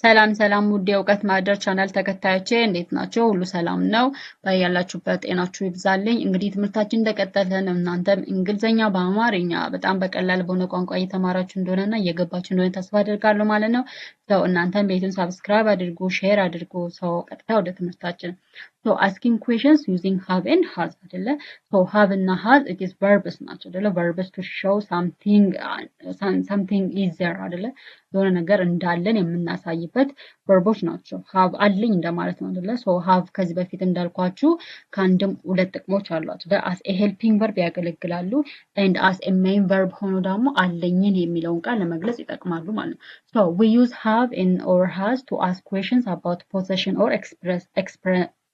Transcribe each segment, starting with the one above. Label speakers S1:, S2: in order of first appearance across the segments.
S1: ሰላም ሰላም ውድ የእውቀት ማህደር ቻናል ተከታዮቼ እንዴት ናቸው? ሁሉ ሰላም ነው? በያላችሁበት ጤናችሁ ይብዛልኝ። እንግዲህ ትምህርታችን እንደቀጠለ ነው። እናንተም እንግሊዘኛ በአማርኛ በጣም በቀላል በሆነ ቋንቋ እየተማራችሁ እንደሆነና እየገባችሁ እንደሆነ ተስፋ አደርጋለሁ ማለት ነው። ሰው እናንተም ቤቱን ሰብስክራይብ አድርጉ፣ ሼር አድርጉ። ሰው ቀጥታ ወደ ትምህርታችን So asking questions using have and has አይደለ? So have እና has it is verbs ናቸው አይደለ? verbs to show something is there አይደለ? የሆነ ነገር እንዳለን የምናሳይበት verboች ናቸው። have አለኝ እንደማለት ነው አይደለ? so have ከዚህ በፊት እንዳልኳችሁ ከአንድም ሁለት ጥቅሞች አሏቸው። as a helping verb ያገለግላሉ and as a main verb ሆኖ ደግሞ አለኝን የሚለውን ቃል ለመግለጽ ይጠቅማሉ ማለት ነው። so we use have and or has to ask questions about possession or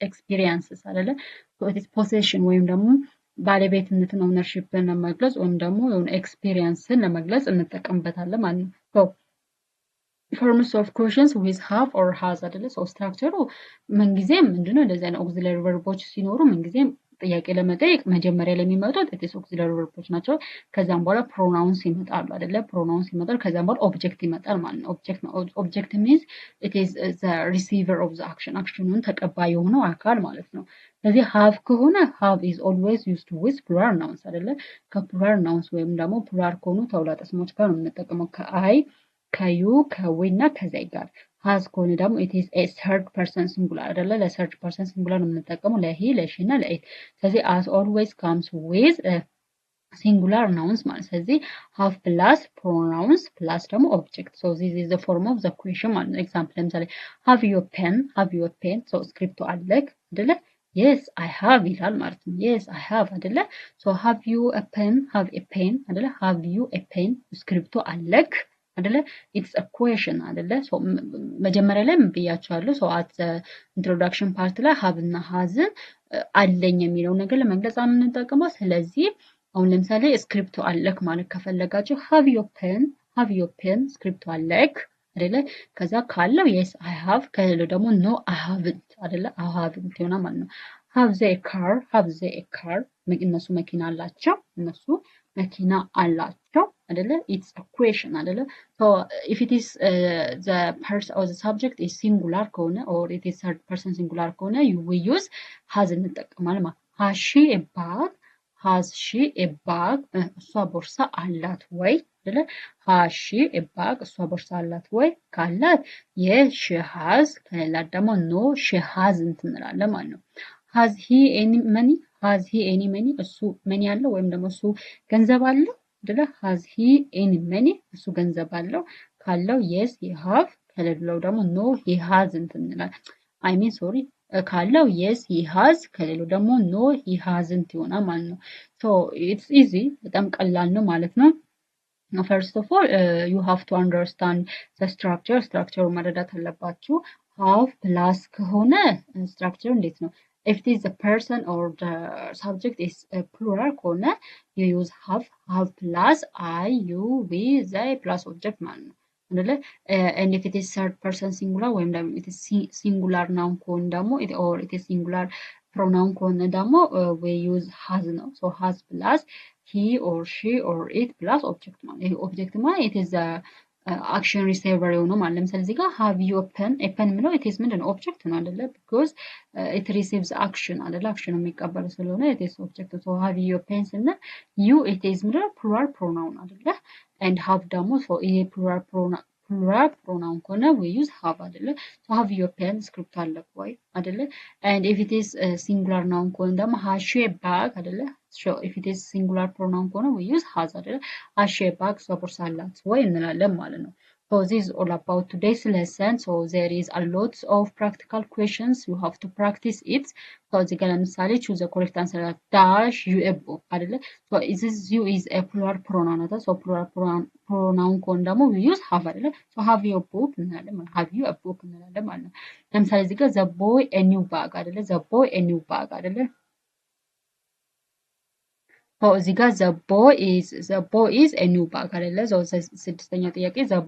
S1: experiences አይደለ? so it is possession ወይም ደግሞ ባለቤትነትን ኦውነርሺፕን ለመግለጽ ወይም ደግሞ የሆነ ኤክስፒሪየንስን ለመግለጽ እንጠቀምበታለን ማለት ነው። so forms of questions with have or has አይደለ? so ስትራክቸሩ ምንጊዜም ምንድነው እንደዚህ አይነት auxiliary verbs ሲኖሩ ምንጊዜም ጥያቄ ለመጠየቅ መጀመሪያ ላይ የሚመጡት it is auxiliary verbs ናቸው። ከዛም በኋላ pronouns ይመጣሉ አይደለ? pronouns ይመጣሉ። ከዛም በኋላ object ይመጣል ማለት ነው። object means it is the receiver of the action actionን ተቀባይ የሆነው አካል ማለት ነው። ስለዚህ have ከሆነ have is always used with plural nouns አይደለ? ከplural nouns ወይም ደግሞ plural ከሆኑ ተውላጠ ስሞች ጋር ነው የምንጠቀመው ከአይ ከዩ ከዊ እና ከዘይ ጋር። has ከሆነ ደግሞ it is a third person singular አይደለ? ለthird person singular ነው የምንጠቀመው ለሂ ለሺ እና ለኢት። ስለዚህ as always comes with singular nouns ማለት ስለዚህ have plus pronouns plus ደግሞ object. so this is the form of the question ማለት ነው። ኤግዛምፕል ለምሳሌ have your pen so ስክሪፕቱ አለክ አይደለ? yes I have ይላል ማለት ነው። yes I have አይደለ? so have you a pen አይደለ? have you a pen ስክሪፕቱ አለክ አይደለ? it's a question አይደለ? so መጀመሪያ ላይ ምን ብያችኋለሁ? so at the introduction part ላይ have እና has አለኝ የሚለው ነገር ለመግለጽ የምንጠቀመው። ስለዚህ አሁን ለምሳሌ ስክሪፕቱ አለክ ማለት ከፈለጋችሁ have your pen ስክሪፕቱ አለክ አይደለ? ከዛ ካለው yes I have ከሌለው ደግሞ no I haven't አይደለ? I haven't ይሆናል ማለት ነው። have they a car እነሱ መኪና አላቸው እነሱ መኪና አላቸው አይደለ? it's a question አይደለ? so if it is the person or the subject is singular ከሆነ or it is third person singular ከሆነ we use has እንጠቀማለን ማለት has she a bag እሷ ቦርሳ አላት ወይ አይደለ? has she a bag እሷ ቦርሳ አላት ወይ ካላት yes she has ከሌላት ደግሞ no she hasn't እንላለን ማለት ነው። has he any money እሱ መኒ አለው ወይም ደግሞ እሱ ገንዘብ አለው አይደለ? has he any money እሱ ገንዘብ አለው ካለው yes he have ከሌለው ደግሞ no he hasn't እንላለን። ካለው yes he has ከሌለው ደግሞ no he hasn't ይሆናል ማለት ነው። so it's easy በጣም ቀላል ነው ማለት ነው። first of all you have to understand the structure መረዳት አለባችሁ። have plus ከሆነ structure እንዴት ነው? if it is the person or the subject is plural ከሆነ you use have plus I you we they plus object ማለት ነው አይደለ? and if it is third person singular ወይም ደግሞ it is singular noun ከሆነ ደግሞ or it is singular pronoun ከሆነ ደግሞ we use has ነው። so has plus he or she or it plus object ማለት ይሄ object ማለት it is the action receiver የሆነው ማለት ለምሳሌ እዚህ ጋር have you a pen ምለው it is ምንድነው object ነው አይደለ? because it receives action አይደለ? action የሚቀበል ስለሆነ it is object. so have you a pen ስንል you it is ምንድነው plural pronoun አይደለ? and have ደግሞ so ይሄ plural pronoun ከሆነ we use have አይደለ? so have you a pen ስክሪፕት አለክ ወይ አይደለ? and if it is singular noun ከሆነ ደግሞ has she a bag አይደለ? so if it is singular pronoun ከሆነ we use has አይደለ? has she a bag እሷ ቦርሳ አላት ወይ እንላለን ማለት ነው። so this is all about today's lesson. so there is a lot of practical questions you have to practice it. so እዚህ ጋር ለምሳሌ choose the correct answer dash you a book አይደለ? so this you is a plural pronoun አይደለ? so plural pronoun ከሆነ ደግሞ we use have አይደለ? so have you a book እንላለን ማለት have you a book እንላለን ማለት ነው። ለምሳሌ እዚህ ጋር the boy a new bag አይደለ? the boy a new bag አይደለ? እዚህ ጋር the boy is a new bag አይደለ? ስድስተኛው ጥያቄ the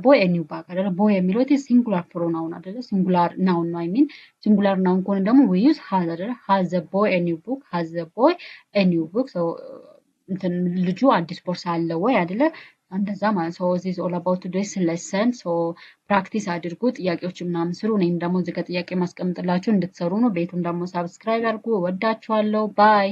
S1: boy a new bag አይደለ? boy የሚለው ሲንጉላር ፕሮናውን አይደለ? ሲንጉላር ናውን ነው። I mean ሲንጉላር ናውን ከሆነ ደግሞ we use has አይደለ? has the boy a new book has the boy a new book. so እንትን ልጁ አዲስ ቦርሳ አለ ወይ አይደለ? እንደዛ ማለት ሶ ዚስ ኦል አባውት ዲስ ሌሰን ሶ ፕራክቲስ አድርጉ ጥያቄዎች ምናምን ስሩ እኔም ደግሞ እዚህ ጋር ጥያቄ ማስቀምጥላችሁ እንድትሰሩ ነው ቤቱን ደግሞ ሳብስክራይብ አድርጉ ወዳችኋለሁ ባይ